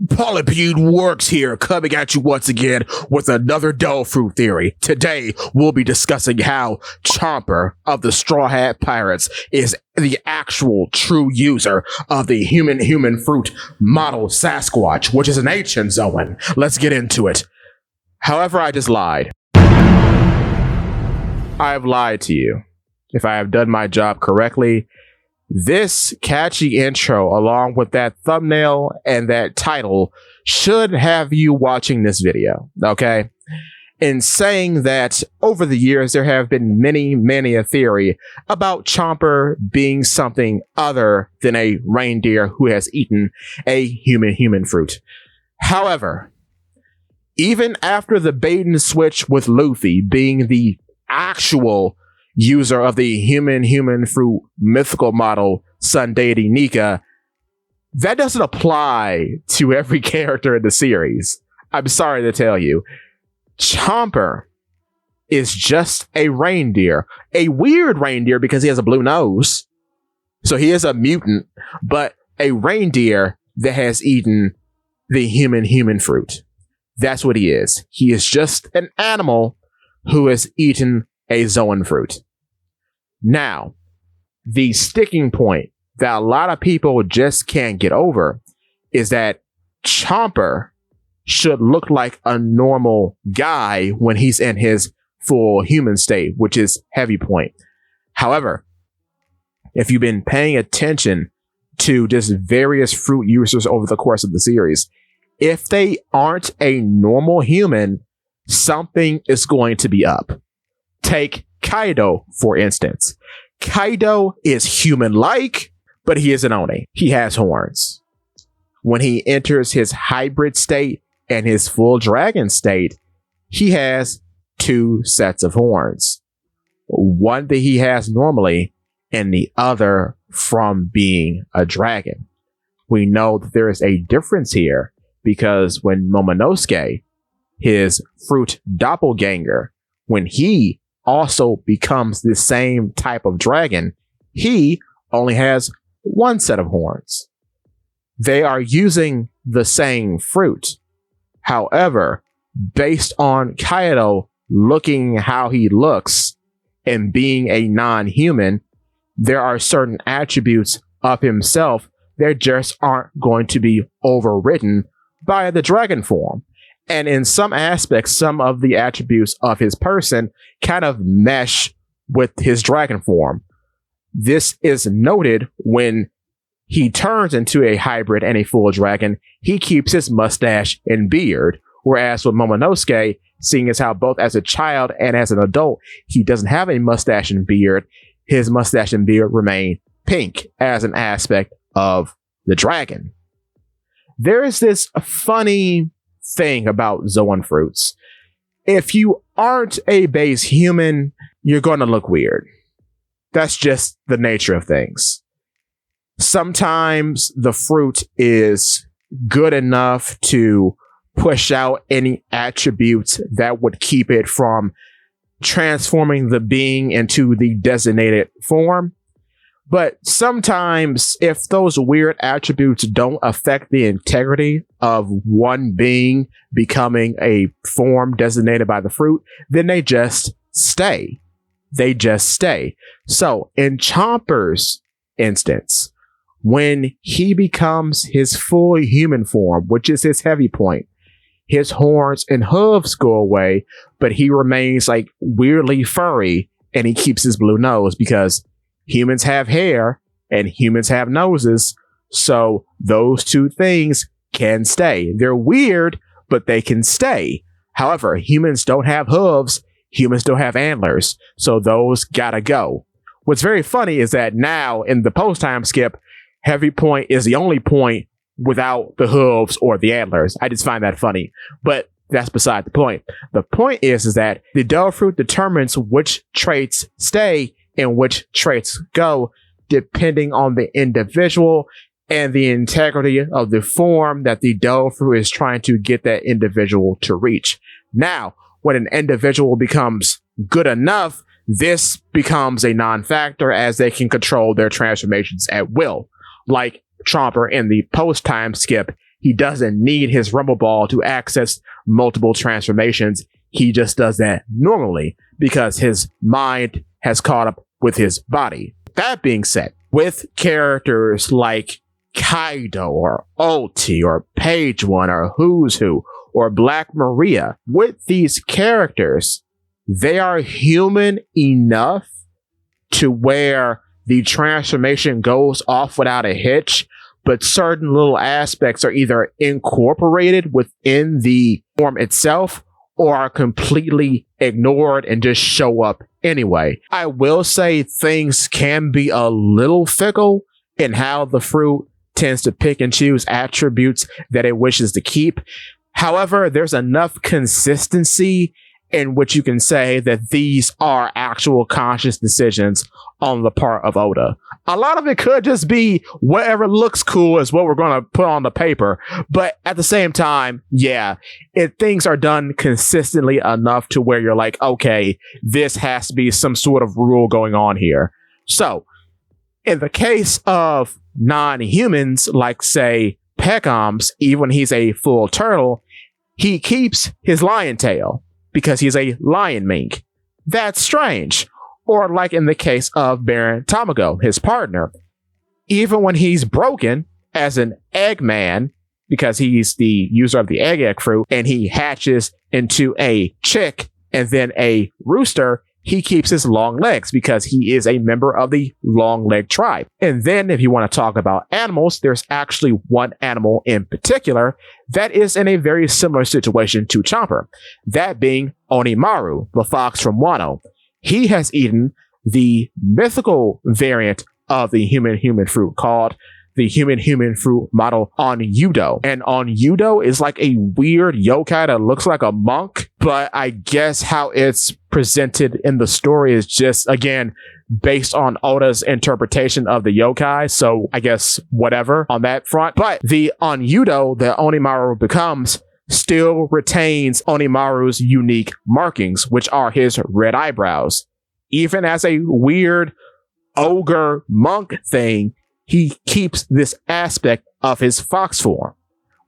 Polypede Works here, coming at you once again with another Doe Fruit theory. Today, we'll be discussing how Chomper of the Straw Hat Pirates is the actual true user of the human fruit model Sasquatch, which is an ancient Zoan. Let's get into it. However, I just lied. I have lied to you. If I have done my job correctly, this catchy intro, along with that thumbnail and that title, should have you watching this video, okay? In saying that, over the years, there have been many a theory about Chomper being something other than a reindeer who has eaten a human fruit. However, even after the bait and switch with Luffy being the actual user of the human fruit mythical model sun deity Nika, that doesn't apply to every character in the series. I'm sorry to tell you. Chomper is just a reindeer. A weird reindeer because he has a blue nose. So he is a mutant, but a reindeer that has eaten the human fruit. That's what he is. He is just an animal who has eaten a Zoan fruit. Now, the sticking point that a lot of people just can't get over is that Chomper should look like a normal guy when he's in his full human state, which is heavy point. However, if you've been paying attention to just various fruit users over the course of the series, if they aren't a normal human, something is going to be up. Take Kaido, for instance. Kaido is human-like, but he is an Oni. He has horns. When he enters his hybrid state and his full dragon state, he has two sets of horns. One that he has normally, and the other from being a dragon. We know that there is a difference here because when Momonosuke, his fruit doppelganger, when he also becomes the same type of dragon, he only has one set of horns. They are using the same fruit. However, based on Kaido looking how he looks and being a non-human, there are certain attributes of himself that just aren't going to be overridden by the dragon form. And in some aspects, some of the attributes of his person kind of mesh with his dragon form. This is noted when he turns into a hybrid and a full dragon. He keeps his mustache and beard. Whereas with Momonosuke, seeing as how both as a child and as an adult, he doesn't have a mustache and beard, his mustache and beard remain pink as an aspect of the dragon. There is this funny thing about Zoan fruits. If you aren't a base human, you're going to look weird. That's just the nature of things. Sometimes the fruit is good enough to push out any attributes that would keep it from transforming the being into the designated form. But sometimes, if those weird attributes don't affect the integrity of one being becoming a form designated by the fruit, then they just stay. They just stay. So, in Chomper's instance, when he becomes his full human form, which is his heavy point, his horns and hooves go away, but he remains like weirdly furry, and he keeps his blue nose because humans have hair and humans have noses, so those two things can stay. They're weird, but they can stay. However, humans don't have hooves, humans don't have antlers, so those gotta go. What's very funny is that now in the post-time skip, heavy point is the only point without the hooves or the antlers. I just find that funny, but that's beside the point. The point is that the Doe fruit determines which traits stay and which traits go, depending on the individual and the integrity of the form that the Doe fruit is trying to get that individual to reach. Now, when an individual becomes good enough, this becomes a non-factor as they can control their transformations at will. Like Chomper in the post-time skip, he doesn't need his Rumble Ball to access multiple transformations. He just does that normally because his mind has caught up with his body. That being said, with characters like Kaido or Ulti or Page One or Who's Who or Black Maria, with these characters, they are human enough to where the transformation goes off without a hitch, but certain little aspects are either incorporated within the form itself or are completely ignored and just show up anyway. I will say things can be a little fickle in how the fruit tends to pick and choose attributes that it wishes to keep. However, there's enough consistency in which you can say that these are actual conscious decisions on the part of Oda. A lot of it could just be whatever looks cool is what we're going to put on the paper. But at the same time, yeah, if things are done consistently enough to where you're like, okay, this has to be some sort of rule going on here. So in the case of non-humans, like say Peckhams, even when he's a full turtle, he keeps his lion tail because he's a lion mink. That's strange. Or like in the case of Baron Tamago, his partner, even when he's broken as an Eggman, because he's the user of the egg fruit, and he hatches into a chick and then a rooster, he keeps his long legs because he is a member of the long leg tribe. And then if you want to talk about animals, there's actually one animal in particular that is in a very similar situation to Chomper, that being Onimaru, the fox from Wano. He has eaten the mythical variant of the human fruit called the human fruit model Onyudo. And Onyudo is like a weird yokai that looks like a monk, but I guess how it's presented in the story is just, again, based on Oda's interpretation of the yokai. So I guess whatever on that front. But the Onyudo that Onimaru becomes still retains Onimaru's unique markings, which are his red eyebrows. Even as a weird ogre monk thing, he keeps this aspect of his fox form.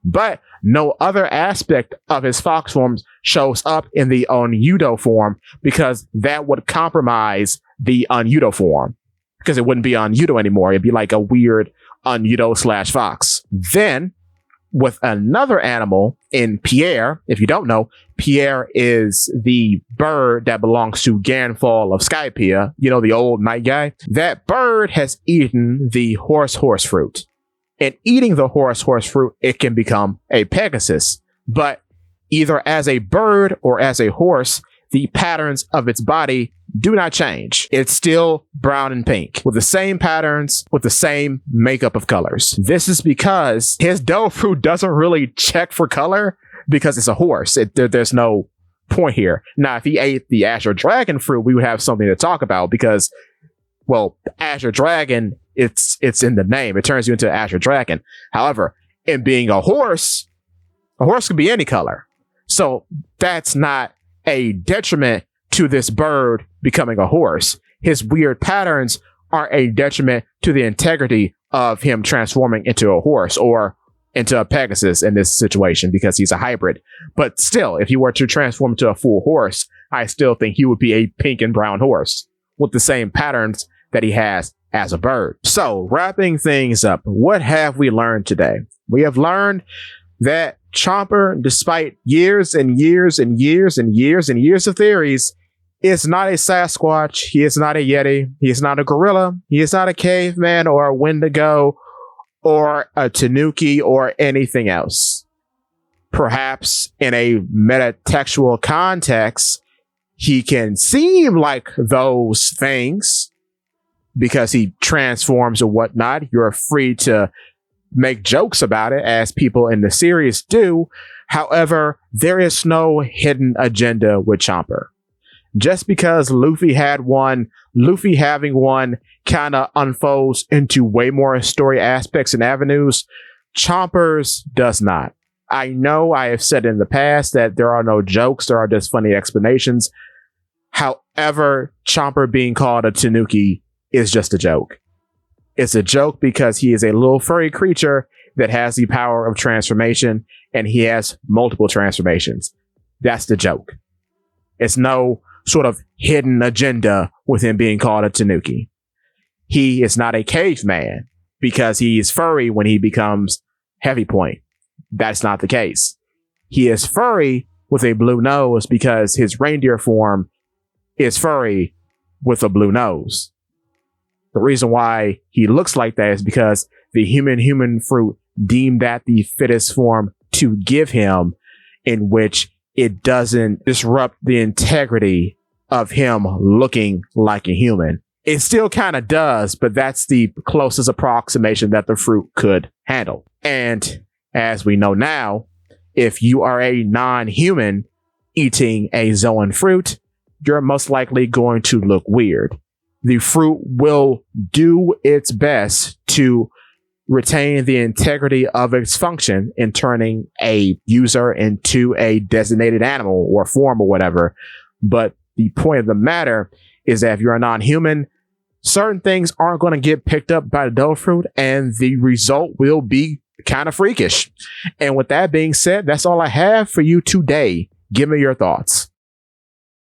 But no other aspect of his fox form shows up in the Onyudo form because that would compromise the Onyudo form. Because it wouldn't be Onyudo anymore. It'd be like a weird Onyudo / fox. Then, with another animal in Pierre, if you don't know, Pierre is the bird that belongs to Ganfall of Skypiea, you know, the old night guy. That bird has eaten the horse fruit. And eating the horse fruit, it can become a Pegasus. But either as a bird or as a horse, the patterns of its body do not change. It's still brown and pink with the same patterns, with the same makeup of colors. This is because his dough fruit doesn't really check for color because it's a horse. There's no point here. Now, if he ate the Azure Dragon fruit, we would have something to talk about because, well, Azure Dragon, it's in the name. It turns you into an Azure Dragon. However, in being a horse can be any color. So that's not a detriment to this bird becoming a horse. His weird patterns are a detriment to the integrity of him transforming into a horse or into a Pegasus in this situation because he's a hybrid. But still, if he were to transform into a full horse, I still think he would be a pink and brown horse with the same patterns that he has as a bird. So, wrapping things up, what have we learned today? We have learned that Chomper, despite years and years and years and years and years of theories, is not a Sasquatch. He is not a Yeti. He is not a gorilla. He is not a caveman or a Wendigo or a Tanuki or anything else. Perhaps in a metatextual context, he can seem like those things because he transforms or whatnot. You're free to make jokes about it, as people in the series do. However, there is no hidden agenda with Chomper. Just because Luffy had one, Luffy having one kind of unfolds into way more story aspects and avenues. Chomper's does not. I know I have said in the past that there are no jokes, there are just funny explanations. However, Chomper being called a Tanuki is just a joke. It's a joke because he is a little furry creature that has the power of transformation, and he has multiple transformations. That's the joke. It's no sort of hidden agenda with him being called a Tanuki. He is not a caveman because he is furry when he becomes Heavy Point. That's not the case. He is furry with a blue nose because his reindeer form is furry with a blue nose. The reason why he looks like that is because the human fruit deemed that the fittest form to give him, in which it doesn't disrupt the integrity of him looking like a human. It still kind of does, but that's the closest approximation that the fruit could handle. And as we know now, if you are a non-human eating a Zoan fruit, you're most likely going to look weird. The fruit will do its best to retain the integrity of its function in turning a user into a designated animal or form or whatever. But the point of the matter is that if you're a non-human, certain things aren't going to get picked up by the doe fruit, and the result will be kind of freakish. And with that being said, that's all I have for you today. Give me your thoughts.